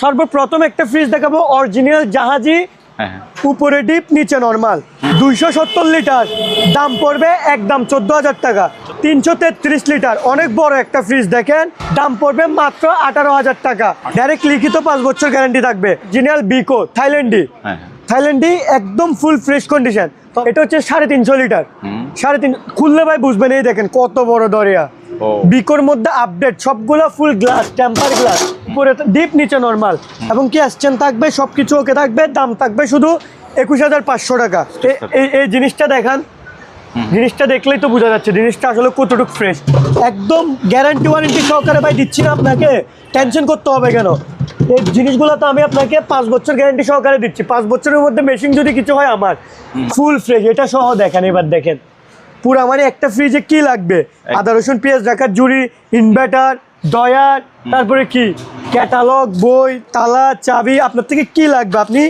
সর্বপ্রথম একটা ফ্রিজ দেখাবো অরিজিনাল জাহাজি, উপরে ডিপ নিচে নরমাল, 270 লিটার, দাম পড়বে একদম 14,000 টাকা। 333 লিটার অনেক বড় একটা ফ্রিজ দেখেন, দাম পড়বে মাত্র 18,000 টাকা। ডাইরেক্ট লিখিত 5 বছর গ্যারান্টি থাকবে। অরিজিনাল বিকো থাইল্যান্ডি একদম ফুল ফ্রেশ কন্ডিশন। তো এটা হচ্ছে 350 লিটার, 3.5 খুললে ভাই বুঝবেন। এই দেখেন কত বড় দরিয়া। বিকোর মধ্যে আপডেট সবগুলো ফুল গ্লাস, টেম্পার গ্লাস, উপরে ডিপ নিচে নরমাল, এবং কি আসছেন থাকবে, সবকিছু ওকে থাকবে। দাম থাকবে শুধু 21,500 টাকা। এই জিনিসটা দেখান, জিনিসটা দেখলেই তো বোঝা যাচ্ছে জিনিসটা আসলে কতটুকু ফ্রেশ। একদম গ্যারান্টি ওয়ারেন্টি সহকারে ভাই দিচ্ছি না আপনাকে, টেনশন করতে হবে কেন। এই জিনিসগুলো তো আমি আপনাকে 5 বছর গ্যারান্টি সহকারে দিচ্ছি। 5 বছরের মধ্যে মেশিন যদি কিছু হয় আমার ফুল ফ্রেশ। এটা সহ দেখেন, এবার দেখেন পুরা মানে একটা ফ্রিজে কি লাগবে, আদা রসুন পেঁয়াজ রাখার জুড়ি, ইনভার্টার, ডয়ার, তারপরে কি ক্যাটালগ, বই, তালা, চাবি, আপনার থেকে কি লাগবে আপনি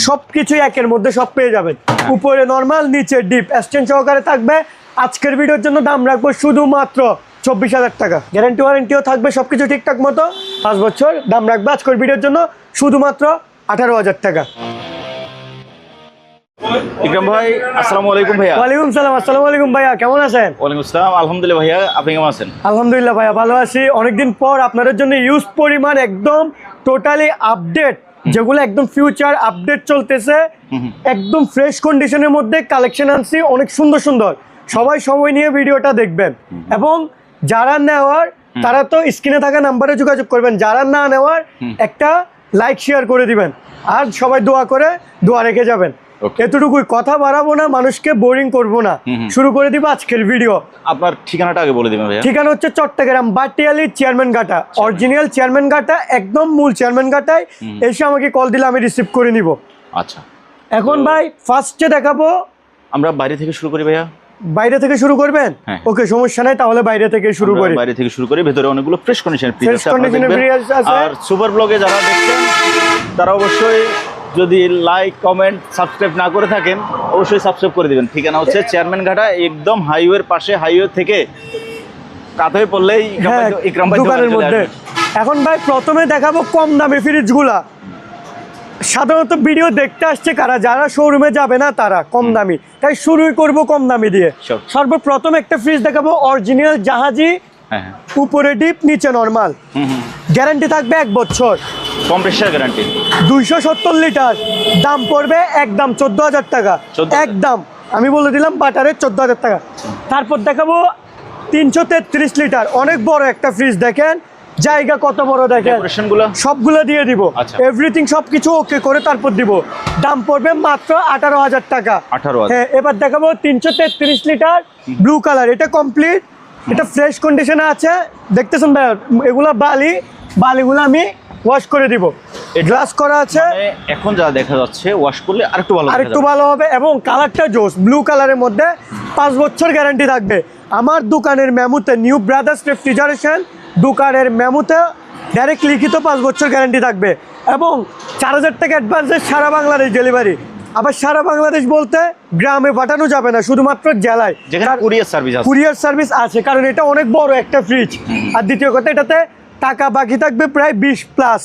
সবকিছুই একের মধ্যে সব পেয়ে যাবেন। উপরে নরমাল, নিচে ডিপ, এক্সচেঞ্জ সহকারে থাকবে। আজকের ভিডিওর জন্য দাম রাখবো শুধুমাত্র 24,000 টাকা। গ্যারান্টি ওয়ারেন্টিও থাকবে, সবকিছু ঠিকঠাক মতো 5 বছর। দাম রাখবো আজকের ভিডিওর জন্য শুধুমাত্র 18,000 টাকা। ইকরাম ভাই, আসসালামু আলাইকুম ভাইয়া। ওয়ালাইকুম সালাম। আসসালামু আলাইকুম ভাইয়া, কেমন আছেন? ওয়ালাইকুম আসসালাম, আলহামদুলিল্লাহ ভাইয়া, আপনি কেমন আছেন? আলহামদুলিল্লাহ ভাইয়া ভালো আছি। অনেকদিন পর আপনাদের জন্য ইউজ পরিমাণ একদম টোটালি আপডেট, যেগুলো একদম ফিউচার আপডেট চলতেছে, একদম ফ্রেশ কন্ডিশনের মধ্যে কালেকশন আনছি, অনেক সুন্দর সুন্দর। সবাই সময় নিয়ে ভিডিওটা দেখবেন, এবং যারা নেওয়ার তারা তো স্ক্রিনে থাকা নাম্বারে যোগাযোগ করবেন, যারা না নেওয়ার একটা লাইক শেয়ার করে দিবেন, আর সবাই দোয়া রেখে যাবেন। এতটুকুই, কথা বাড়াবো না, মানুষকে বোরিং করবো না, শুরু করে দিব আজকের ভিডিও। আপনার ঠিকানাটা আগে বলে দিবেন ভাইয়া। ঠিকানা হচ্ছে চট্টগ্রাম বাটিয়ালি চেয়ারম্যান ঘাটা, অরিজিনাল চেয়ারম্যান ঘাটা, একদম মূল চেয়ারম্যান ঘাটায় এসে আমাকে কল দিলে আমি রিসিভ করে নিব। আচ্ছা, এখন ভাই ফার্স্টে দেখাবো, আমরা বাইরে থেকে শুরু করি ভাইয়া। বাইরে থেকে শুরু করবেন? ওকে, সমস্যা নাই, তাহলে বাইরে থেকে শুরু করি। বাইরে থেকে শুরু করি, ভেতরে অনেকগুলো ফ্রেশ কন্ডিশন ফ্রিজ আছে। আর সুপার ব্লগে যারা দেখছেন তারা অবশ্যই যদি লাইক, কমেন্ট, সাবস্ক্রাইব না করে থাকেন অবশ্যই সাবস্ক্রাইব করে দিবেন। ঠিকানা হচ্ছে চেয়ারম্যান ঘাটা, একদম হাইওয়ের পাশে, হাইওয়ে থেকে কাঁথে পড়লেই ইকরাম ভাই দোকানের মধ্যে। এখন ভাই প্রথমে দেখাবো কম দামি ফ্রিজগুলা। সাধারণত ভিডিও দেখতে আসছে কারা, যারা শোরুমে যাবে না তারা, কম দামি, তাই শুরুই করব কম দামি দিয়ে। সর্বপ্রথম একটা ফ্রিজ দেখাবো অরিজিনাল জাহাজি, উপরে ডিপ নিচে নরমাল, গ্যারান্টি থাকবে 1 বছর, কম্প্রেসার গ্যারান্টি, 270 লিটার, দাম পড়বে একদম 14,000 টাকা। একদম আমি বলে দিলাম বাটারে 14,000 টাকা। তারপর দেখাবো 333 লিটার, অনেক বড় একটা ফ্রিজ দেখেন, জায়গা কত বড় দেখেন, সবগুলো দিয়ে দিব, এভরিথিং সবকিছু ওকে করে তারপর দিব। দাম পড়বে মাত্র 18,000 টাকা। হ্যাঁ, এবার দেখাবো 333 লিটার ব্লু কালার, এটা কমপ্লিট, এটা ফ্রেশ কন্ডিশনে আছে। দেখতেছেন ভাই, এগুলা বালিগুলো আমি ওয়াশ করে দিব, গ্লাস করা আছে। এখন যা দেখা যাচ্ছে ওয়াশ করলে আরেকটু ভালো হবে, এবং কালারটা জোস, ব্লু কালারের মধ্যে 5 বছর গ্যারান্টি থাকবে। আমার দোকানের মেমুতে, নিউ ব্রাদার্স রেফ্রিজারেশন দোকানের মেমুতে ডাইরেক্ট লিখিত 5 বছর গ্যারান্টি থাকবে, এবং 4,000 টাকা অ্যাডভান্সে সারা বাংলাদেশ ডেলিভারি। আবার সারা বাংলাদেশ বলতে গ্রামে পাঠানো যাবে না, শুধুমাত্র জেলায় কুরিয়ার সার্ভিস আছে, কারণ এটা অনেক বড় একটা ফ্রিজ। আর দ্বিতীয় কথা, এটাতে টাকা বাকি থাকবে প্রায় 20+,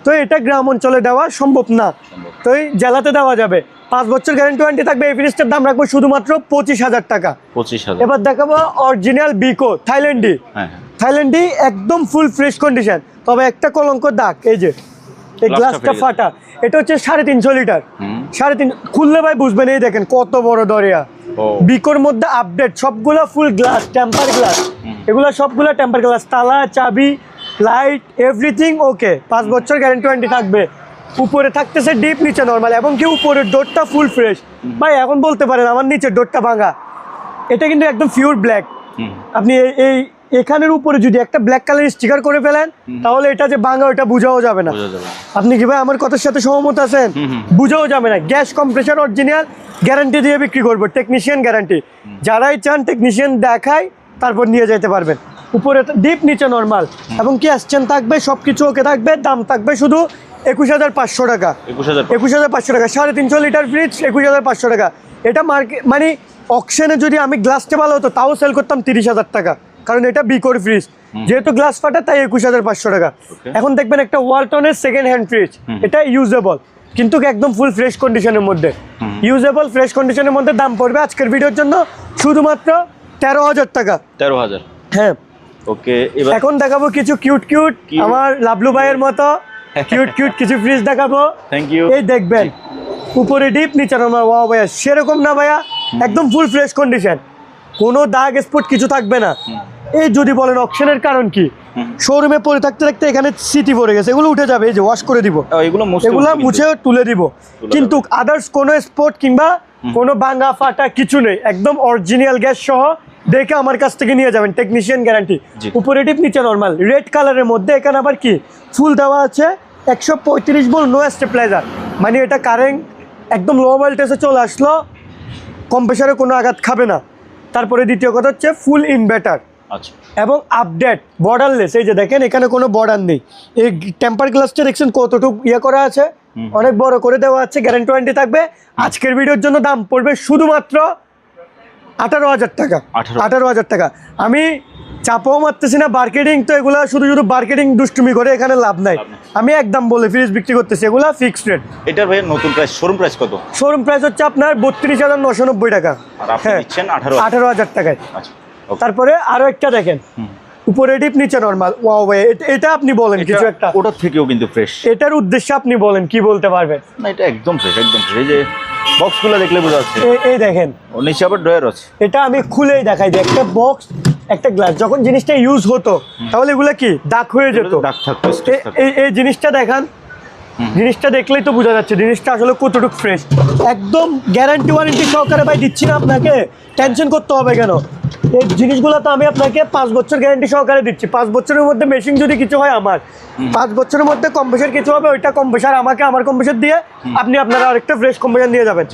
তো এটা গ্রাম অঞ্চলে দেওয়া সম্ভব না, তো এই জেলাতে দেওয়া যাবে। 5 বছর গ্যারান্টি ওয়ারেন্টি থাকবে। এই ফ্রিজটার দাম রাখবো শুধুমাত্র 25,000 টাকা। এবার দেখাবো অরিজিনাল বিকো থাইল্যান্ডি, একদম ফুল ফ্রেশ কন্ডিশন, তবে একটা কলঙ্ক দাগ, এই যে এই গ্লাসটা ফাটা। এটা হচ্ছে 350 লিটার, 3.5 খুললে ভাই বুঝবেন। এই দেখেন কত বড় দরিয়া। বিকোর মধ্যে আপডেট সবগুলো ফুল গ্লাস, টেম্পার গ্লাস, এগুলো সবগুলো টেম্পার গ্লাস, তালা, চাবি, লাইট, এভরিথিং ওকে। 5 বছর গ্যারান্টি ওয়ারেন্টি থাকবে। উপরে থাকতেছে ডিপ, নিচে নরমাল, এবং কি উপরের ডোরটা ফুল ফ্রেশ। ভাই এখন বলতে পারেন আমার নিচের ডোরটা ভাঙা, এটা কিন্তু একদম পিওর ব্ল্যাক। আপনি এই এখানের উপরে যদি একটা ব্ল্যাক কালার স্টিকার করে ফেলেন, তাহলে এটা যে ভাঙা ওটা বুঝাও যাবে না। আপনি কি ভাই আমার কথার সাথে সহমত আছেন? বুঝাও যাবে না। গ্যাস কম্প্রেসার অরিজিনাল গ্যারান্টি দিয়ে বিক্রি করবো, টেকনিশিয়ান গ্যারান্টি। যারাই চান টেকনিশিয়ান দেখায় তারপর নিয়ে যেতে পারবেন। উপরে ডিপ, নিচে নরমাল, এবং কি আসছেন থাকবে, সবকিছু ওকে থাকবে। দাম থাকবে শুধু 21,500 টাকা। 21,500 টাকা, 350 লিটার ফ্রিজ, 21,500 টাকা। এটা মার্কেট মানে অকশনে যদি আমি গ্লাসটা ভালো হতো তাও সেল করতাম 30,000 টাকা, কারণ এটা বিকোর ফ্রিজ, যেহেতু গ্লাস ফাটা তাই 21,500 টাকা। এখন দেখবেন একটা ওয়ালটনের সেকেন্ড হ্যান্ড ফ্রিজ, এটা ইউজেবল কিন্তু একদম ফুল ফ্রেশ কন্ডিশনের মধ্যে, ইউজেবল ফ্রেশ কন্ডিশনের মধ্যে দাম পড়বে আজকের ভিডিওর জন্য শুধুমাত্র 13,000 টাকা। 13,000। হ্যাঁ ওকে, এখন দেখাবো কিছু কিউট আমার লাভলু ভাইয়ের মতো কিউট কিছু ফ্রিজ দেখাবো। Thank you. এই দেখবেন উপরে ডিপ নিচে নরমাল। ওয়াও ভাইয়া সেরকম না ভাইয়া, একদম ফুল ফ্রেশ কন্ডিশন, কোনো দাগ স্পট কিছু থাকবে না। এই যদি বলেন অপশনের কারণ কি, শোরুমে পরে থাকতে থাকতে এখানে সিটি পড়ে গেছে, এগুলো উঠে যাবে, এই যে ওয়াশ করে দিব, এগুলো মুছে তুলে দিব, কিন্তু আদার্স কোনো স্পট কিংবা কোনো ভাঙা ফাটা কিছু নেই, একদম অরিজিনাল গ্যাস সহ দেখে আমার কাছ থেকে নিয়ে যাবেন, টেকনিশিয়ান গ্যারান্টি। উপরে ডিপ নিচে নরমাল, রেড কালারের মধ্যে এখানে আবার কি ফুল দেওয়া আছে 135 ভোল্ট নো স্টেবিলাইজার, মানে এটা কারেন্ট একদম লো ভোল্টেজে চলে আসলো, কম্প্রেসারে কোনো আঘাত খাবে না। তারপরে দ্বিতীয় কথা হচ্ছে ফুল ইনভার্টার এবং আপডেট বর্ডারলেস, এই যে দেখেন এখানে কোনো বর্ডার নেই, এই টেম্পার গ্লাসটা দেখছেন কতটুকু ইয়ে করা আছে, অনেক বড় করে দেওয়া আছে, গ্যারান্টি ওয়ারেন্টি থাকবে। আজকের ভিডিওর জন্য দাম পড়বে শুধুমাত্র 18,000 টাকা। 18,000 টাকা। আমি চাপাও মারতেছি না, মার্কেটিং তো এগুলা শুধু মার্কেটিং দুষ্টুমি করে এখানে লাভ নাই, আমি একদম বলে ফ্রিজ বিক্রি করতেছি, এগুলা ফিক্সড রেট। এটার ভাই নতুন প্রাইস, শোরুম প্রাইস কত? শোরুম প্রাইস হচ্ছে আপনার 32,990 টাকা, আর আপনি দিচ্ছেন 18,000 টাকায়। আচ্ছা, তারপরে আরো একটা দেখেন উপরে ডিপ নিচে নরমাল। ওয়াও ভাই এটা আপনি বলেন কিছু একটা, ওটার থেকেও কিন্তু ফ্রেশ, এটার উদ্দেশ্যে আপনি বলেন কি বলতে পারবেন? না এটা একদম ফ্রেশ, একদম ফ্রেশ। এই যে বক্সগুলো দেখলে বোঝা যাচ্ছে, এই দেখেন নিচে আবার ড্রয়ার আছে, এটা আমি খুলেই দেখাই দিই, একটা বক্স একটা গ্লাস, যখন জিনিসটা ইউজ হতো তাহলে এগুলো কি দাগ হয়ে যেত, দাগ থাকতো। এই জিনিসটা দেখান, জিনিসটা দেখলেই তো বোঝা যাচ্ছে জিনিসটা আসলে কতটুকু ফ্রেশ, একদম গ্যারান্টি ওয়ারেন্টি সহকারে ভাই দিচ্ছি না আপনাকে, টেনশন করতে হবে কেন? এই জিনিসগুলো তো আমি আপনাকে 5 বছর গ্যারান্টি সহকারে দিচ্ছি, 5 বছরের মধ্যে মেশিন যদি কিছু হয় আমার, 5 বছরের মধ্যে কম্প্রেসার কিছু হবে, ওইটা কম্প্রেসার আমাকে আমার কম্প্রেসার দিয়ে আপনি আপনারা আরেকটা ফ্রেশ কম্প্রেসার নিয়ে যাবেন।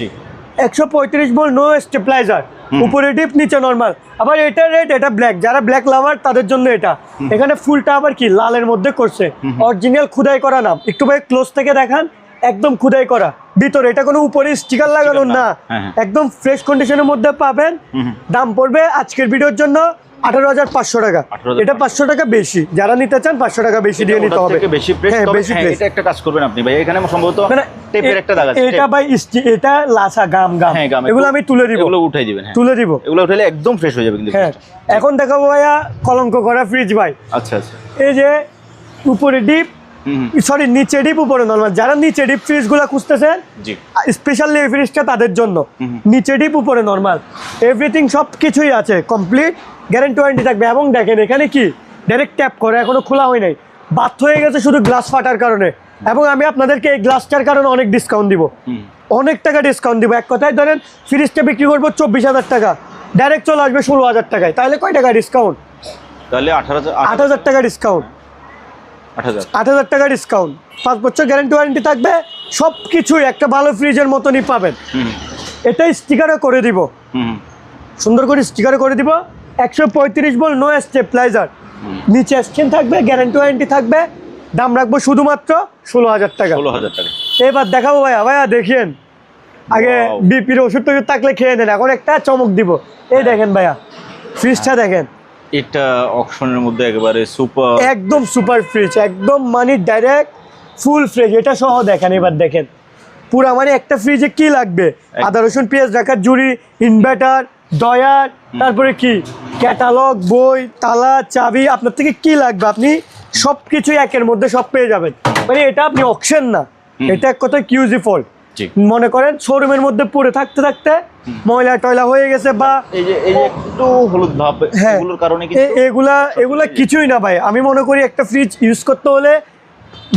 135 ভোল্ট নো স্টেবিলাইজার, উপরে ডিপ নিচে নরমাল। আবার এটা রেড এটা ব্ল্যাক, যারা ব্ল্যাক লাভার তাদের জন্য এটা। এখানে ফুলটা আবার কি লালের মধ্যে করছে, অরিজিনাল খুদাই করা নাম, একটু ভাই ক্লোজ থেকে দেখান, একদম খুদাই করা ভিতরে, এটা কোনো উপরে স্টিকার লাগানো না, একদম ফ্রেশ কন্ডিশনের মধ্যে পাবেন। দাম পড়বে আজকের ভিডিওর জন্য 18,500 টাকা। এটা 500 টাকা বেশি, যারা নিতে চান 500 টাকা বেশি দিয়ে নিতে হবে। হ্যাঁ বেশি। এটা একটা কাজ করবেন আপনি ভাই, এখানে সম্ভবত টেপের একটা দাগ আছে, এটা ভাই এটা লাসা গাম এগুলো আমি তুলে দিব, এগুলো উঠাই দিবেন, তুলে দিব, এগুলো উঠালে একদম ফ্রেশ হয়ে যাবে কিন্তু। হ্যাঁ এখন দেখাবো ভাইয়া কলঙ্ক করা ফ্রিজ ভাই। আচ্ছা আচ্ছা, এই যে উপরে ডিপ সরি নিচে ডিপ উপরে নরমাল, যারা নিচে ডিপ ফ্রিজগুলো খুঁজতেছেন স্পেশালি এই ফ্রিজটা তাদের জন্য, নিচে ডিপ উপরে নরমাল এভরিথিং সব কিছুই আছে, কমপ্লিট গ্যারান্টি ওয়ারেন্টি থাকবে। এবং দেখেন এখানে কি ডাইরেক্ট ট্যাপ করে, এখনো খোলা হয় নাই, বাদ হয়ে গেছে শুধু গ্লাস ফাটার কারণে, এবং আমি আপনাদেরকে এই গ্লাসটার কারণে অনেক ডিসকাউন্ট দিব, অনেক টাকা ডিসকাউন্ট দিব। এক কথায় ধরেন ফ্রিজটা বিক্রি করবো 24,000 টাকা, ডাইরেক্ট চলে আসবে 16,000 টাকায়, তাহলে কয় টাকা ডিসকাউন্ট? তাহলে 8,000 টাকা ডিসকাউন্ট, 8,000 টাকা ডিসকাউন্ট, 5 বছর গ্যারান্টি ওয়ারেন্টি থাকবে, সব কিছুই একটা ভালো ফ্রিজের মতনই পাবেন। এটা স্টিকারও করে দিব, সুন্দর করে স্টিকারও করে দিব, 135 ভোল্ট নো স্টেবিলাইজার, নিচে স্ক্রিন থাকবে, গ্যারান্টি ওয়ারেন্টি থাকবে, দাম রাখবো শুধুমাত্র 16,000 টাকা। এবার দেখাবো ভাইয়া দেখেন, আগে বিপির ওষুধ টষুধ থাকলে খেয়ে নেন, এখন একটা চমক দিব। এই দেখেন ভাইয়া ফ্রিজটা দেখেন, এটা অকশনের মধ্যে একেবারে সুপার, একদম সুপার ফ্রিজ, একদম মানে ডাইরেক্ট ফুল ফ্রেশ, এটা সহ দেখেন। এবার দেখেন পুরা মানে একটা ফ্রিজে কি লাগবে, আদা রসুন পেঁয়াজ রাখার জুড়ি, ইনভার্টার, ডয়ার, তারপরে কি ক্যাটালগ, বই, তালা, চাবি, আপনার থেকে কি লাগবে আপনি সব কিছুই একের মধ্যে সব পেয়ে যাবেন। মানে এটা আপনি অকশন না, এটা এক কথায় কিউজি ফল্ট। মনে করেন শোরুমের মধ্যে পড়ে থাকতে থাকতে ময়লা টয়লা হয়ে গেছে, বা এই যে একটু হলুদ ভাব, এগুলোর কারণে এগুলা কিছুই না ভাই। আমি মনে করি একটা ফ্রিজ ইউজ করতে হলে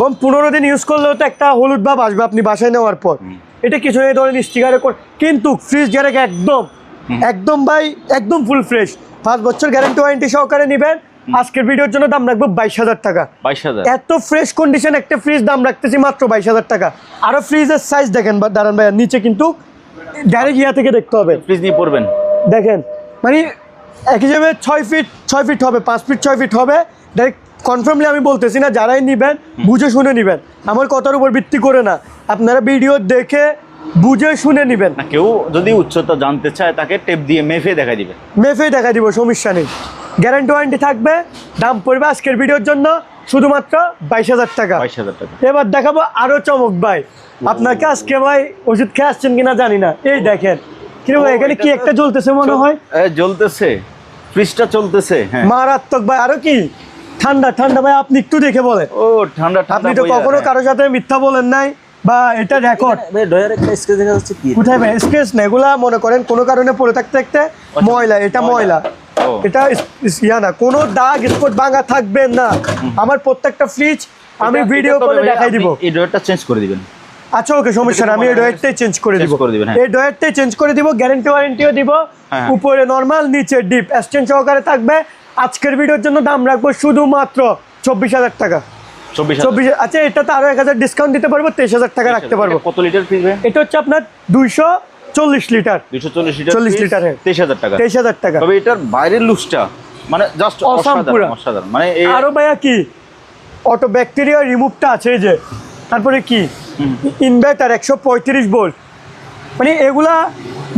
15 দিন ইউজ করলেও তো একটা হলুদ ভাব আসবে আপনি বাসায় নেওয়ার পর, এটা কিছু নেই ধরেন স্টিকারে, কিন্তু ফ্রিজ গ্যারেন্টি একদম ভাই একদম ফুল ফ্রেশ, 5 বছর গ্যারান্টি ওয়ারেন্টি সহকারে নেবেন। আজকের ভিডিওর জন্য দাম রাখবো 22,000 টাকা। 22,000, এত ফ্রেশ কন্ডিশন একটা ফ্রিজ দাম রাখতেছি মাত্র 22,000 টাকা। আরো ফ্রিজের সাইজ দেখেন দাঁড়ান ভাইয়া, নিচে কিন্তু ডাইরেক্ট ইয়া থেকে দেখতে হবে, ফ্রিজ নিয়ে পড়বেন দেখেন মানে এক হিসেবে 6 ফিট হবে, 5 ফিট 6 ফিট হবে, ডাইরেক্ট কনফার্মলি আমি বলতেছি না, যারাই নেবেন বুঝে শুনে নেবেন, আমার কথার উপর ভিত্তি করে না, আপনারা ভিডিও দেখে বুঝে শুনে নেবেন। কেউ যদি উচ্চতা জানতে চায় তাকে টেপ দিয়ে মেপে দেখা দিবে, মেপে দেখা দিব, সমস্যা নেই। গ্যারান্টি ওয়ারেন্টি থাকবে, দাম পড়বে আজকের ভিডিওর জন্য শুধুমাত্র 22,000 টাকা। 22,000 টাকা। এবার দেখাবো আরো চমক ভাই, আপনাকে আজকে ভাই ওষুধ খেয়ে আসছেন কিনা জানি না, এই দেখেন কিরে ভাই, এখানে কি একটা জ্বলতেছে মনে হয়, জ্বলতেছে, ফ্রিজটা চলতেছে। হ্যাঁ মারাত্মক ভাই, আরো কি ঠান্ডা ঠান্ডা ভাই, আপনি একটু দেখে বলেন। ও ঠান্ডা ঠান্ডা, আপনি তো কখনো কারোর সাথে মিথ্যা বলেন নাই, বা এটা রেকর্ড ভাই ডয়ার একটা স্কেচ দেখা যাচ্ছে কি, কোথায় ভাই স্কেচ না, এগুলা মনে করেন কোনো কারণে পড়ে থাকতে থাকতে ময়লা, এটা ময়লা, এটা ইয়া না, কোনো দাগ স্পট ভাঙা থাকবে না। আমার প্রত্যেকটা ফ্রিজ আমি ভিডিও করে দেখাই দিব। এই ডয়ারটা চেঞ্জ করে দিবেন। আচ্ছা ওকে, সমস্যা না, আমি এই ডয়ারটাই চেঞ্জ করে দিব, হ্যাঁ। এই ডয়ারটাই চেঞ্জ করে দিব, গ্যারান্টি ওয়ারেন্টিও দিব। হ্যাঁ। উপরে নরমাল, নিচে ডিপ, এক্সচেঞ্জ সহকারে থাকবে। আজকের ভিডিওর জন্য দাম রাখবো শুধুমাত্র 24,000 টাকা। 24, আচ্ছা এটাতে আরো 1,000 ডিসকাউন্ট দিতে পারবো, 23,000 টাকা রাখতে পারবো। কত লিটার ফ্রিজ ভাই? এটা হচ্ছে আপনার 240 লিটার, 240 লিটার, 40 লিটারের 23,000 টাকা। 23,000 টাকা। তবে এটার বাইরের লুকসটা মানে জাস্ট অসাধারণ, অসাধারণ। মানে এই আরো ভাইয়া কি অটো ব্যাকটেরিয়া রিমুভটা আছে, এই যে তারপরে কি ইনভার্টার 135 ভোল্ট, মানে এগুলা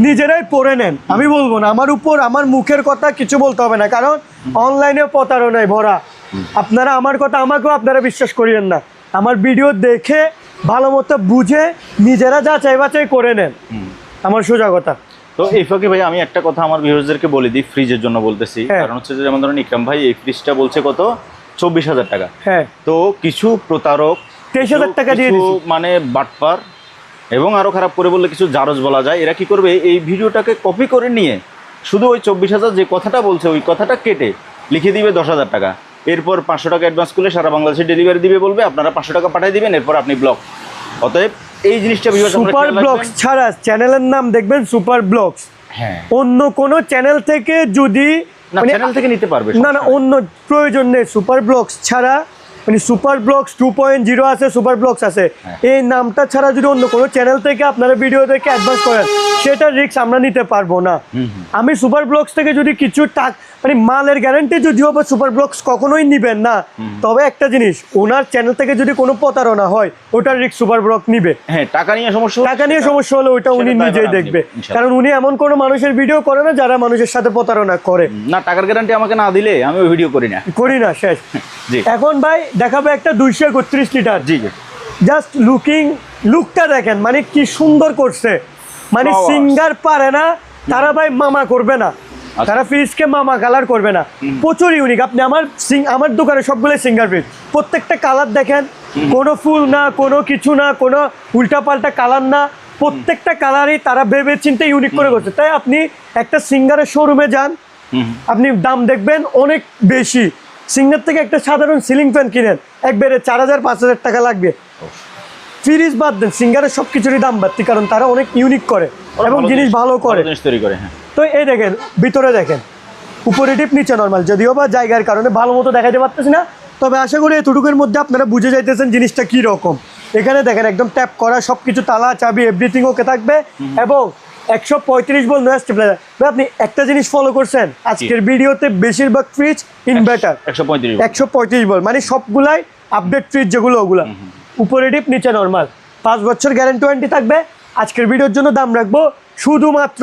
নিজেরাই পড়ে নেন, আমি বলবো না, আমার উপর আমার মুখের কথা কিছু বলতে হবে না, কারণ অনলাইনে প্রতারণায় ভরা। আপনারা আমার কথা আমাকেও আপনারা বিশ্বাস করিয়েন না, আমার ভিডিও দেখে ভালো মতো বুঝে নিজেরা যাচাই বাছাই করে নেন, আমার সোজা কথা। তো এই ফাঁকে ভাই আমি একটা কথা আমার ভিউয়ারদেরকে বলে দিই, ফ্রিজের জন্য বলতেছি, হ্যাঁ। কারণ হচ্ছে যে যেমন ধরুন ইকরাম ভাই এই ফ্রিজটা বলছে কত, 24,000 টাকা। হ্যাঁ, তো কিছু প্রতারক 23,000 টাকা দিয়ে কিছু দিছি। মানে বাটপার এবং আরো খারাপ করে বললে কিছু জারজ বলা যায়, এরা কি করবে, এই ভিডিওটাকে কপি করে নিয়ে শুধু ওই 24,000 যে কথাটা বলছে ওই কথাটা কেটে লিখে দিবে 10,000 টাকা, এরপর 500 টাকা অ্যাডভান্স করলে সারা বাংলাদেশে ডেলিভারি দিবে, বলবে আপনারা 500 টাকা পাঠিয়ে দিবেন, এরপর আপনি ব্লক। অতএব এই জিনিসটা সুপার ব্লগস ছাড়া চ্যানেলের নাম দেখবেন সুপার ব্লগস, হ্যাঁ অন্য কোনো চ্যানেল থেকে যদি মানে চ্যানেল থেকে নিতে পারবে, না না, অন্য প্রয়োজন নেই, সুপার ব্লগস ছাড়া, মানে সুপার ব্লগস 2.0 আছে, সুপার ব্লগস আছে, এই নামটা ছাড়া যদি অন্য কোনো চ্যানেল থেকে আপনারা ভিডিও দেখে অ্যাডভান্স করেন, সেটা রিস্ক আমরা নিতে পারবো না। আমি সুপার ব্লগস থেকে যদি কিছু মানে মালের গ্যারান্টি যদিও বা সুপার ব্লগস কখনোই নিবেন না, তবে একটা জিনিস, ওনার চ্যানেল থেকে যদি কোনো প্রতারণা হয় ওটার রিস্ক সুপার ব্লগ নিবে। হ্যাঁ টাকা নিয়ে সমস্যা, টাকা নিয়ে সমস্যা হলে ওইটা উনি নিজেই দেখবে, কারণ উনি এমন কোনো মানুষের ভিডিও করে না যারা মানুষের সাথে প্রতারণা করে। না টাকার গ্যারান্টি আমাকে না দিলে আমি ওই ভিডিও করি না শেষ। জি এখন ভাই দেখাবো একটা 231 লিটার, জি জি, জাস্ট লুকটা দেখেন, মানে কি সুন্দর করছে, মানে সিঙ্গার পারে না তারা ভাই মামা করবে না, তারা ফ্রিজকে মামা কালার করবে না, প্রচুর ইউনিক। আপনি আমার দোকানে সবগুলো সিঙ্গার ফ্রিজ, প্রত্যেকটা কালার দেখেন, কোনো ফুল না, কোনো কিছু না, কোনো উল্টাপাল্টা কালার না, প্রত্যেকটা কালারই তারা ভেবে চিন্তে ইউনিক করে করছে। তাই আপনি একটা সিঙ্গারের শোরুমে যান, আপনি দাম দেখবেন অনেক বেশি, সিঙ্গার থেকে একটা সাধারণ সিলিং ফ্যান কিনেন একবারে 4,000-5,000 টাকা লাগবে। ফ্রিজ বাদ দেন, সিঙ্গারের সব কিছুরই দাম বাড়তি, কারণ তারা অনেক ইউনিক করে এবং জিনিস ভালো করে তৈরি করে। হ্যাঁ তো এই দেখেন, ভিতরে দেখেন, উপরে ডিপ নিচে নরমাল, যদিও বা জায়গার কারণে ভালো মতো দেখাতে পারতেছি না, তবে আশা করি এতটুকুর মধ্যে আপনারা বুঝে যাইতেছেন জিনিসটা কি রকম। এখানে দেখেন একদম ট্যাপ করা, সবকিছু তালা চাবি এভরিথিং ওকে থাকবে, এবং 135 ভোল্ট নয়েজ স্টেবিলাইজার। আপনি একটা জিনিস ফলো করছেন আজকের ভিডিওতে, বেশিরভাগ ফ্রিজ ইনভার্টার 135 ভোল্ট, মানে সবগুলাই আপডেট ফ্রিজ যেগুলো ওগুলা, উপরে ডিপ নিচে নরমাল, 5 বছর গ্যারান্টি ওয়ারেন্টি থাকবে। আজকের ভিডিওর জন্য দাম রাখবো শুধুমাত্র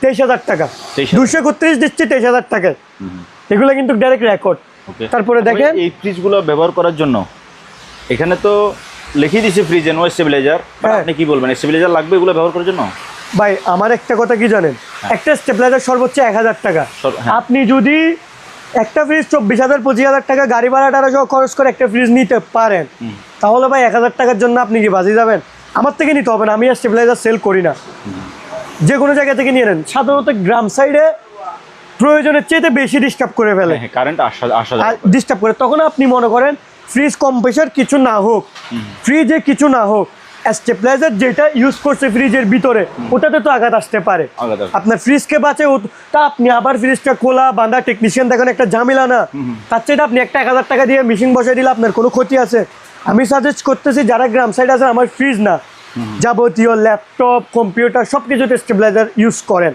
23,000 টাকা, 231 দিচ্ছি 23,000 টাকায়, এগুলো কিন্তু ডাইরেক্ট রেকর্ড। তারপরে দেখেন এই ফ্রিজগুলো ব্যবহার করার জন্য এখানে তো লিখে দিয়েছে ফ্রিজে নো স্টেবিলাইজার, আপনি কি বলবেন, স্টেবিলাইজার লাগবে এগুলো ব্যবহার করার জন্য? ভাই আমার একটা কথা কি জানেন, একটা স্টেবিলাইজার সর্বোচ্চ 1,000 টাকা, আপনি যদি একটা ফ্রিজ 24,000-25,000 টাকা গাড়ি ভাড়াটা খরচ করে একটা ফ্রিজ নিতে পারেন, তাহলে ভাই 1,000 টাকার জন্য আপনি কি বাজি যাবেন? আমার থেকে নিতে হবে না, আমি আর স্টেবিলাইজার সেল করি না, যে কোনো জায়গা থেকে নিয়ে নেন। সাধারণত গ্রাম সাইডে প্রয়োজনের চেয়ে বেশি ডিস্টার্ব করে ফেলে, কারেন্ট ডিস্টার্ব করে, তখন আপনি মনে করেন ফ্রিজ কম্প্রেসার কিছু না হোক, ফ্রিজে কিছু না হোক, স্টেবিলাইজার যেটা ইউজ করছে ফ্রিজের ভিতরে ওটাতে তো আঘাত আসতে পারে, আপনার ফ্রিজকে বাঁচে, তা আপনি আবার ফ্রিজটা খোলা বাঁধা টেকনিশিয়ান দেখেন একটা ঝামেলা না, তার চেয়ে আপনি একটা 1,000 টাকা দিয়ে মেশিন বসাই দিলে আপনার কোনো ক্ষতি আছে? আমি সাজেস্ট করতেছি যারা গ্রাম সাইড আছে, আমার ফ্রিজ না যাবতীয় ল্যাপটপ কম্পিউটার সব কিছুতে স্টেবিলাইজার ইউজ করেন,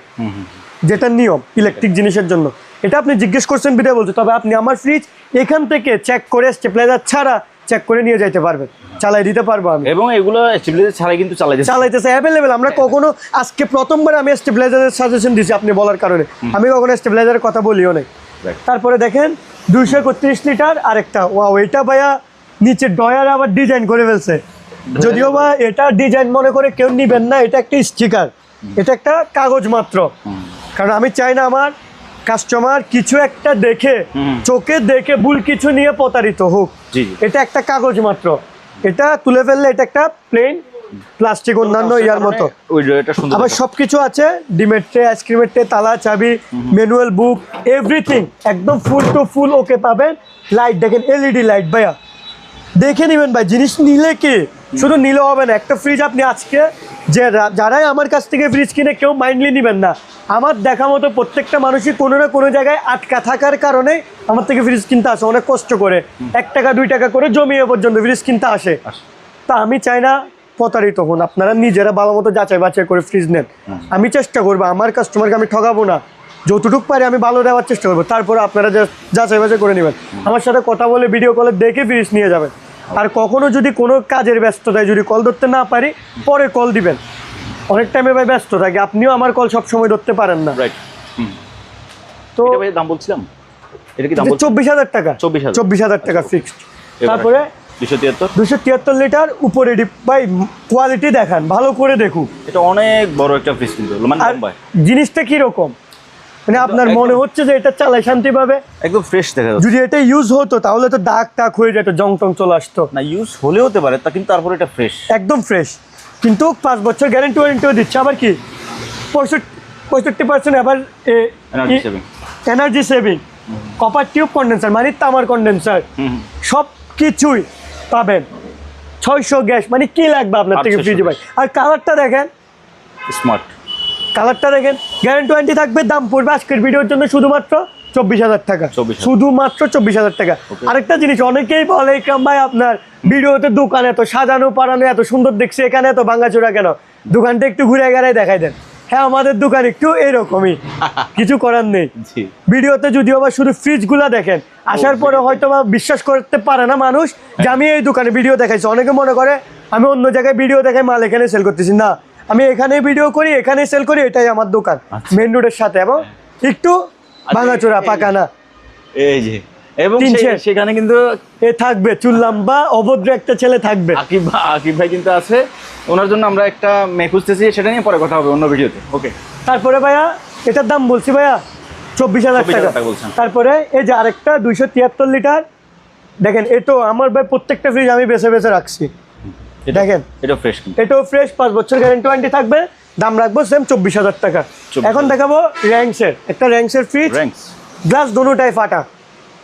যেটা নিয়ম ইলেকট্রিক জিনিসের জন্য। এটা আপনি জিজ্ঞেস করছেন বিদায় বলছে, তবে আপনি আমার ফ্রিজ এখান থেকে চেক করে স্টেবিলাইজার ছাড়া চেক করে নিয়ে যাইতে পারবেন, চালাই দিতে পারবো আমি, এবং এগুলো স্টেবিলাইজার ছাড়াই কিন্তু চালাইতেছে অ্যাভেলেবেল। আমরা কখনো আজকে প্রথমবার আমি স্টেবিলাইজারের সাজেশন দিছি আপনি বলার কারণে, আমি কখনো স্টেবিলাইজারের কথা বলিও নাই, তারপরে দেখেন 231 লিটার আরেকটা, ওয়াও এটা ভাইয়া নিচে ডয়ার আবার ডিজাইন করে ফেলছে। যদিও বা এটা ডিজাইন মনে করে কেউ নিবেন না, এটা একটা স্টিকার, এটা একটা কাগজ মাত্র। কারণ আমি চাই না আমার কাস্টমার কিছু একটা দেখে চোখে দেখে ভুল কিছু নিয়ে প্রতারিত হোক। এটা একটা কাগজ মাত্র, এটা তুলে ফেললে এটা একটা প্লেন প্লাস্টিক অন্যান্য ইয়ার মতো। আবার সবকিছু আছে, ডিমের ট্রে, আইসক্রিমের ট্রে, তালা, চাবি, ম্যানুয়াল বুক, এভরিথিং একদম ফুল টু ফুল ওকে পাবেন। লাইট দেখেন, এলইডি লাইট ভাইয়া দেখে নেবেন ভাই। জিনিস নিলে কি শুধু নিলে হবে না, একটা ফ্রিজ আপনি আজকে যে যারাই আমার কাছ থেকে ফ্রিজ কিনে কেউ মাইন্ডলি নেবেন না। আমার দেখা মতো প্রত্যেকটা মানুষই কোনো না কোনো জায়গায় আটকা থাকার কারণে আমার থেকে ফ্রিজ কিনতে আসে, অনেক কষ্ট করে 1 টাকা 2 টাকা করে জমিয়ে পর্যন্ত ফ্রিজ কিনতে আসে। তা আমি চাই না প্রতারিত হন, আপনারা নিজেরা ভালো মতো যাচাই বাছাই করে ফ্রিজ নেন। আমি চেষ্টা করবো আমার কাস্টমারকে আমি ঠকাবো না, যতটুকু পারি আমি ভালো দেওয়ার চেষ্টা করবো। তারপরে আপনারা যাচাই বাছাই করে নেবেন, আমার সাথে কথা বলে ভিডিও কলে দেখে ফ্রিজ নিয়ে যাবেন। আর কখনো যদি কোনো কাজের ব্যস্ততায় যদি কল ধরতে না পারি পরে কল দিবেন। অনেক টাইমে ভাই ব্যস্ত থাকে, আপনিও আমার কল সবসময় ধরতে পারেন না। তো দাম বলছিলাম, এটা কি দাম 24,000 টাকা, 24,000 টাকা ফিক্সড। তারপরে 273 লিটার উপরে ডিপ ভাই, কোয়ালিটি দেখান ভালো করে দেখুন। এটা অনেক বড় একটা ফ্রিজ কিন্তু, মানে জিনিসটা কি রকম, মানে আপনার মনে হচ্ছে যে এটা চালাই শান্তি পাবে, একদম ফ্রেশ দেখা যাচ্ছে। যদি এটা ইউজ হতো তাহলে তো দাগ টাক হয়ে যেত, জং টং চলে আসতো না। ইউজ হলে হতে পারে তা, কিন্তু তারপরে এটা ফ্রেশ, একদম ফ্রেশ। কিন্তু 5 বছর গ্যারান্টি ওয়ারেন্টিও দিচ্ছে। আবার কি 65% আবার energy saving, copper tube condenser মানে তামার কন্ডেন্সার, সব কিছুই পাবেন। 600 গ্যাস, মানে কি লাগবে আপনার থেকে ফ্রিজে ভাই। আর কালারটা দেখেন, স্মার্ট কালারটা দেখেন, গ্যারান্টি ওয়ারেন্টি থাকবে। দাম পড়বে আজকের ভিডিওর জন্য শুধুমাত্র 24,000 টাকা, শুধুমাত্র 24,000 টাকা। আরেকটা জিনিস অনেকেই বলে ইকরাম ভাই আপনার ভিডিওতে দোকান এত সাজানো পারানো এত সুন্দর দেখছি, এখানে এত ভাঙাচোরা কেন, দোকানটা একটু ঘুরে গেড়াই দেখাই দেন। হ্যাঁ আমাদের দোকান একটু এরকমই, কিছু করার নেই। ভিডিওতে যদিও বা শুধু ফ্রিজগুলা দেখেন, আসার পরে হয়তো বা বিশ্বাস করতে পারে না মানুষ যে আমি এই দোকানে ভিডিও দেখাইছি। অনেকে মনে করে আমি অন্য জায়গায় ভিডিও দেখাই মাল এখানে সেল করতেছি, না আমি এখানে ভিডিও করি এখানে সেল করি, এটাই আমার দোকান মেন রোডের সাথে, এবং একটু ভাঙাচোরা পাকা না। এই যে এবং সেখানে কিন্তু এ থাকবে চুল লম্বা অভদ্র একটা ছেলে থাকবে, আকিব ভাই কিন্তু আছে, ওনার জন্য আমরা একটা মেয়ে খুঁজতেছি, সেটা নিয়ে পরে কথা হবে অন্য ভিডিওতে। ওকে, তারপরে ভাইয়া এটার দাম বলছি ভাইয়া 24,000 টাকা। তারপরে এই যে আরেকটা 273 লিটার দেখেন, এটাও আমার ভাই প্রত্যেকটা ফ্রিজ আমি বেছে বেছে রাখছি। দেখেন এটা ফ্রেশ, এটাও ফ্রেশ, 5 বছর গ্যারান্টি ওয়ারেন্টি থাকবে। দাম রাখবো সেম 24,000 টাকা। এখন দেখাবো র্যাঙ্কসের, একটা র্যাঙ্কসের ফ্রিজ, গ্লাস দোনোটাই ফাটা,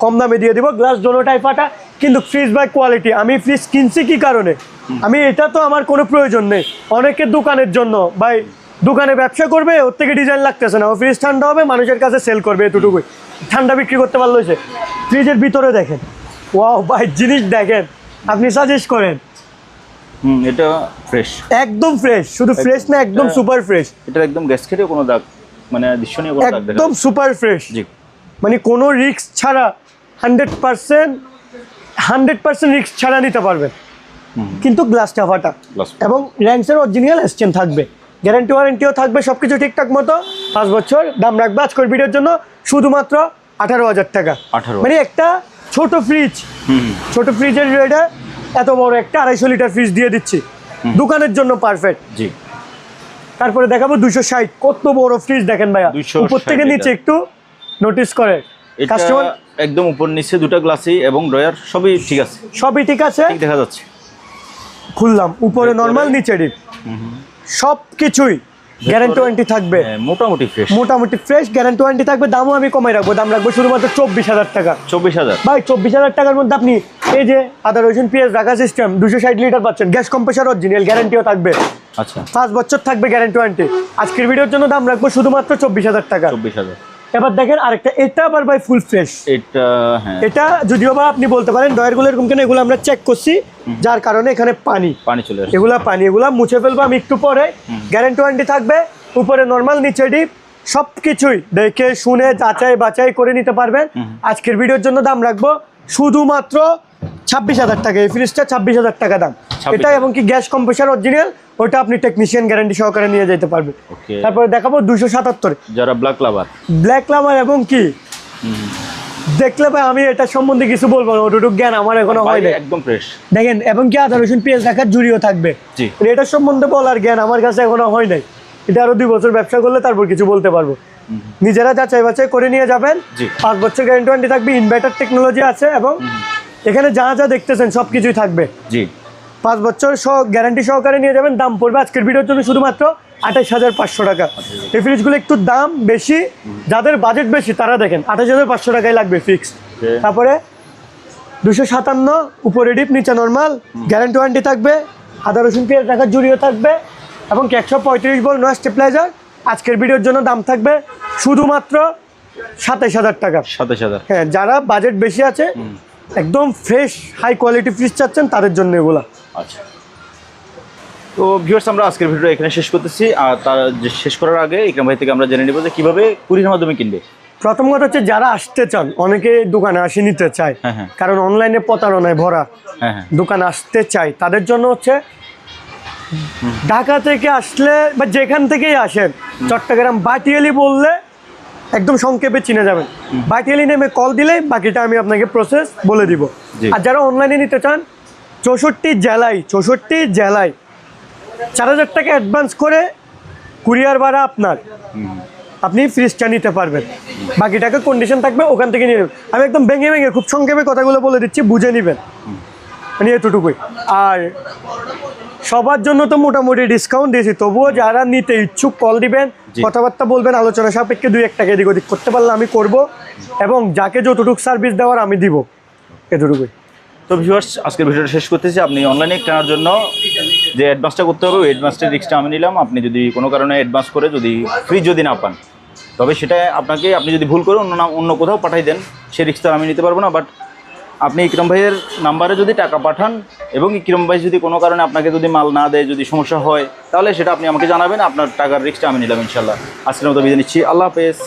কম দামে দিয়ে দিব, গ্লাস দোনোটাই ফাটা। কিন্তু ফ্রিজ বাই কোয়ালিটি, আমি ফ্রিজ কিনছি কি কারণে, আমি এটা তো আমার কোনো প্রয়োজন নেই। অনেকের দোকানের জন্য ভাই দোকানে ব্যবসা করবে, ওর থেকে ডিজাইন লাগতেছে না, ও ফ্রিজ ঠান্ডা হবে মানুষের কাছে সেল করবে, এতটুকুই, ঠান্ডা বিক্রি করতে পারলো। হয়েছে ফ্রিজের ভিতরে দেখেন, ওয়াও ভাই জিনিস দেখেন, আপনি সাজেস্ট করেন। এটা ফ্রেশ, একদম ফ্রেশ, শুধু ফ্রেশ না একদম সুপার ফ্রেশ। এটা একদম গ্যাস খেটেও কোনো দাগ, মানে দৃশ্যনীয় কোনো দাগ দেখা, একদম সুপার ফ্রেশ, মানে কোনো রিস্ক ছাড়া 100% রিস্ক ছাড়া নিতে পারবেন। কিন্তু গ্লাসটা ফাটা, এবং র্যাঙ্কসের অরিজিনাল এসচেন থাকবে, গ্যারান্টি ওয়ারেন্টিও থাকবে, সবকিছু ঠিকঠাক মতো 5 বছর। দাম রাখবে আজকের ভিডিওর জন্য শুধুমাত্র 18,000 টাকা। মানে একটা ছোট ফ্রিজ, ছোট ফ্রিজের রেটে এত বড় একটা 250 লিটার ফ্রিজ দিয়ে দিচ্ছি, দোকানের জন্য পারফেক্ট। জি, তারপরে দেখাবো 260, কত বড় ফ্রিজ দেখেন ভাইয়া, উপর থেকে নিচে একটু নোটিস করে কাস্টমার, একদম উপর নিচে দুটো গ্লাসই এবং ড্রয়ার সবই ঠিক আছে, সবই ঠিক আছে, ঠিক দেখা যাচ্ছে। খুললাম, উপরে নরমাল নিচে ডিপ, সব কিছুই গ্যারান্টি ওয়ারেন্টি থাকবে, মোটামুটি ফ্রেশ গ্যারান্টি ওয়ারেন্টি থাকবে। দামও আমি কমাই রাখবো, দাম রাখবো শুধুমাত্র 24,000 টাকা। 24,000 ভাই 24,000 টাকার মধ্যে আপনি এই যে আদা রসুন পেঁয়াজ রাখা সিস্টেম 260 লিটার পাচ্ছেন, গ্যাস কম্প্রেসার অরিজিনাল, গ্যারান্টিও থাকবে। আচ্ছা, 5 বছর থাকবে গ্যারান্টি ওয়ারেন্টি। আজকের ভিডিওর জন্য দাম রাখবো শুধুমাত্র 24,000 টাকা। 24,000। এবার দেখেন আরেকটা, এটা আবার ভাই ফুল ফ্রেশ। এটা যদিও বা আপনি বলতে পারেন ডয়ারগুলো এরকম কেন, এগুলো আমরা চেক করছি, যার কারণে এখানে পানি চলে আসে, এগুলা মুছে ফেলবো আমি একটু পরে। গ্যারান্টি ওয়ারেন্টি থাকবে, উপরে নরমাল নিচে ডিপ, সব কিছুই দেখে শুনে যাচাই বাছাই করে নিতে পারবেন। আজকের ভিডিওর জন্য দাম রাখবো শুধুমাত্র 26,000 টাকা। এই ফ্রিজটা 26,000 টাকা দাম এটা, এবং কি গ্যাস কম্প্রেসার অরিজিনাল, ওটা আপনি টেকনিশিয়ান গ্যারান্টি সহকারে নিয়ে যেতে পারবেন। তারপরে দেখাবো 277, যারা ব্ল্যাক লাভার এবং কি দেখলে ভাই আমি এটা সম্বন্ধে কিছু বলবো না, ওটুকু জ্ঞান আমার এখনো হয় না। একদম ফ্রেশ দেখেন, এবং কি আদা রসুন পেঁয়াজ রাখার জুড়িও থাকবে। জি। এটার সম্বন্ধে বলার জ্ঞান আমার কাছে এখনো হয় নাই। এটা আরো 2 বছর ব্যবসা করলে তারপর কিছু বলতে পারবো। নিজেরা যাচাই বাছাই করে নিয়ে যাবেন। 5 বছর গ্যারান্টি থাকবে, ইনভার্টার টেকনোলজি আছে, এবং এখানে যা যা দেখতেছেন সবকিছুই থাকবে। জি। 5 বছর গ্যারান্টি সহকারে নিয়ে যাবেন। দাম পড়বে আজকের ভিডিওর জন্য শুধুমাত্র 28,500 টাকা। এই ফ্রিজগুলো একটু দাম বেশি, যাদের বাজেট বেশি তারা দেখেন 28,500 টাকায় লাগবে ফিক্সড। তারপরে 257 উপরে ডিপ নিচে নর্মাল, গ্যারান্টি ওয়ারেন্টি থাকবে, আদা রসুন পেঁয়াজ রাখার জুড়িও থাকবে, এবং 135 ভোল্ট নয়েজ স্টেবিলাইজার। আজকের ভিডিওর জন্য দাম থাকবে শুধুমাত্র 27,000 টাকা। 27,000। হ্যাঁ, যারা বাজেট বেশি আছে, একদম ফ্রেশ হাই কোয়ালিটি ফ্রিজ চাচ্ছেন তাদের জন্য এগুলা। আচ্ছা, তো ভিউয়ার্স আমরা আজকের ভিডিও এখানে শেষ করতেছি। আর তার শেষ করার আগে ইকরাম ভাই থেকে আমরা জেনে নেব যে কীভাবে কুরিয়ার মাধ্যমে কিনবে। প্রথম কথা হচ্ছে, যারা আসতে চান, অনেকে দোকানে আসে নিতে চায়, কারণ অনলাইনে প্রতারণায় ভরা, দোকানে আসতে চায়, তাদের জন্য হচ্ছে ঢাকা থেকে আসলে বা যেখান থেকেই আসেন, চট্টগ্রাম বাটিয়ালি বললে একদম সংক্ষেপে চিনে যাবেন। বাটিয়ালি নেমে কল দিলেই বাকিটা আমি আপনাকে প্রসেস বলে দিব। আর যারা অনলাইনে নিতে চান, 64 জেলায় 4,000 টাকা অ্যাডভান্স করে কুরিয়ার ভাড়া আপনার, আপনি ফ্রিজটা নিতে পারবেন। বাকি টাকা কন্ডিশন থাকবে, ওখান থেকে নিয়ে নেবেন। আমি একদম ভেঙে ভেঙে খুব সংক্ষেপে কথাগুলো বলে দিচ্ছি, বুঝে নেবেন, মানে এতটুকুই। আর সবার জন্য তো মোটামুটি ডিসকাউন্ট দিয়েছি, তবুও যারা নিতে ইচ্ছুক কল দিবেন, কথাবার্তা বলবেন, আলোচনা সাপেক্ষে 2-1 টাকা এদিক ওদিক করতে পারলে আমি করব, এবং যাকে যতটুকু সার্ভিস দেওয়ার আমি দিব, এতটুকুই। তো ভিউয়ার্স আজকের ভিডিওটা শেষ করতেছি। আপনি অনলাইনে কেনার জন্য যে অ্যাডভান্সটা করতে হবে, ওই অ্যাডভান্সটা রিস্কটা আমি নিলাম। আপনি যদি কোনো কারণে অ্যাডভান্স করে যদি ফ্রিজ যদি না পান, তবে সেটা আপনি যদি ভুল করে অন্য কোথাও পাঠাই দেন, সে রিস্কটা আমি নিতে পারবো না। বাট আপনি ইকরাম ভাইয়ের নাম্বারে যদি টাকা পাঠান, এবং ইকরাম ভাই যদি কোনো কারণে আপনাকে যদি মাল না দেয়, যদি সমস্যা হয়, তাহলে সেটা আপনি আমাকে জানাবেন। আপনার টাকার রিস্কটা আমি নিলাম ইনশাল্লাহ। আজকের মতো বিদায় নিচ্ছি। আল্লাহ হাফেজ।